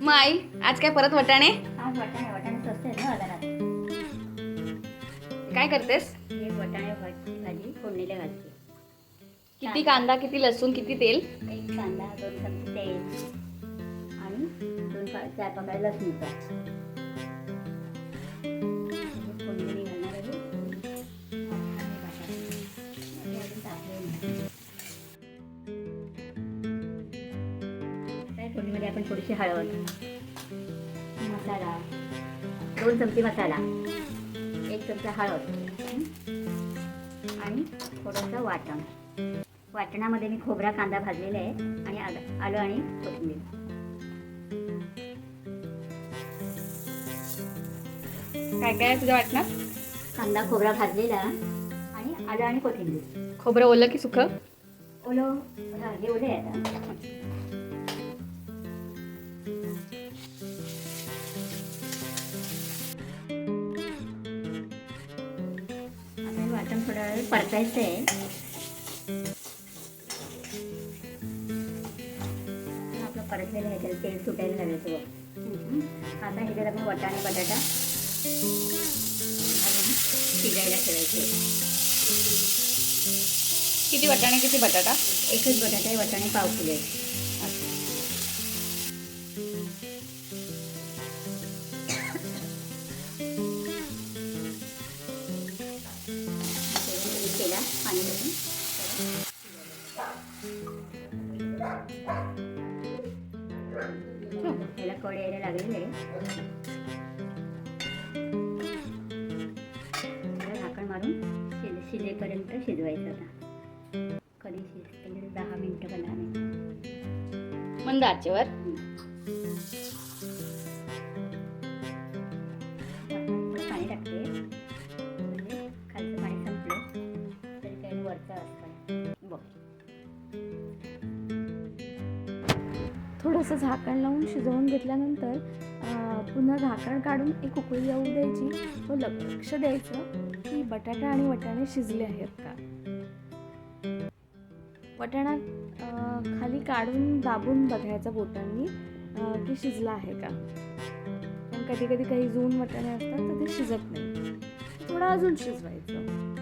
मग आई आज काय परत वटाणे? आज वाटाणे स्वस्त आहे ना बाजारात. काय करतेस? हे वाटाणे भाजी फोडणीला घालते. किती कांदा, किती लसूण, किती तेल? एक कांदा, 2 चमचे तेल आणि 4 पाकळ्या लसणीचा. फोडणीला घालणार आहे. फोडणीमध्ये आपण थोडीशी हळद, मसाला, 2 चमचे मसाला, 1 चमचा हळद आणि थोडंसं वाटण. वाटणामध्ये मी खोबरा कांदा भाजलेला आहे आणि आलं आणि कोथिंबीर. काय काय आहे तुझ्या वाटणात? कांदा खोबरा भाजलेला आणि आलं आणि कोथिंबीर. खोबरं ओलं की सुकं? ओलं, हे ओले आहे आता. वाटण थोडा वेळ परतायचं आहे. आपलं परतलेलं आहे, त्याला तेल सुटायला लागायचं. आता ह्याच्यात आपण वाटाणे बटाटा घालून शिजायला ठेवायचे. किती वटाणे किती बटाटा? एकच बटाटा आहे, वाटाणे पाव किलो आहे. केला पाणी टाकून त्याला कढई यायला लागलेली आहे. झाकण मारून शिजेपर्यंत शिजवायचं. आता कधी शिजते 10 मिनिटं 15 मिनिटं मंद आचेवर. पाणी टाकते म्हणजे खालचं पाणी संपलं तरी काही वरचं असतं. बघ, थोडंसं झाकण लावून शिजवून घेतल्यानंतर पुन्हा झाकण काढून एक उकळी येऊ द्यायची व लक्ष द्यायचं की बटाटा आणि वटाणे शिजले आहेत का. वटाणा खाली काढून दाबून बघायचा बोटांनी की शिजला आहे का. पण कधी कधी काही जून वटाणे असतात तर ते शिजत नाही, थोडं अजून शिजवायचं.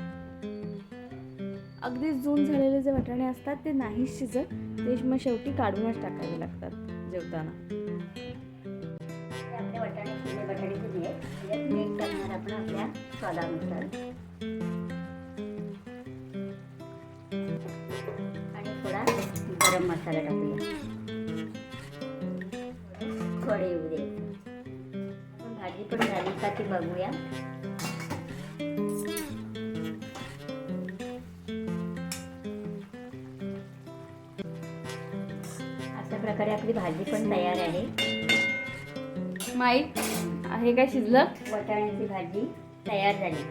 अगदीच जून झालेले जे वटाणे असतात ते नाही शिजत, ते मग शेवटी काढूनच टाकावे लागतात जेवताना. आपले वाटाणे शिजले, बटाटे शिजले. त्याच्यात मीठ टाकणार आपण आपल्या स्वादानुसार आणि थोडा गरम मसाला टाकूया. थोडे येऊ द्यायचं. भाजी पण झाली का ती बघूया. अशा प्रकारे आपली भाजी पण तयार आहे. माई आहे काय शिजलं? वाटाण्याची भाजी तयार झाली.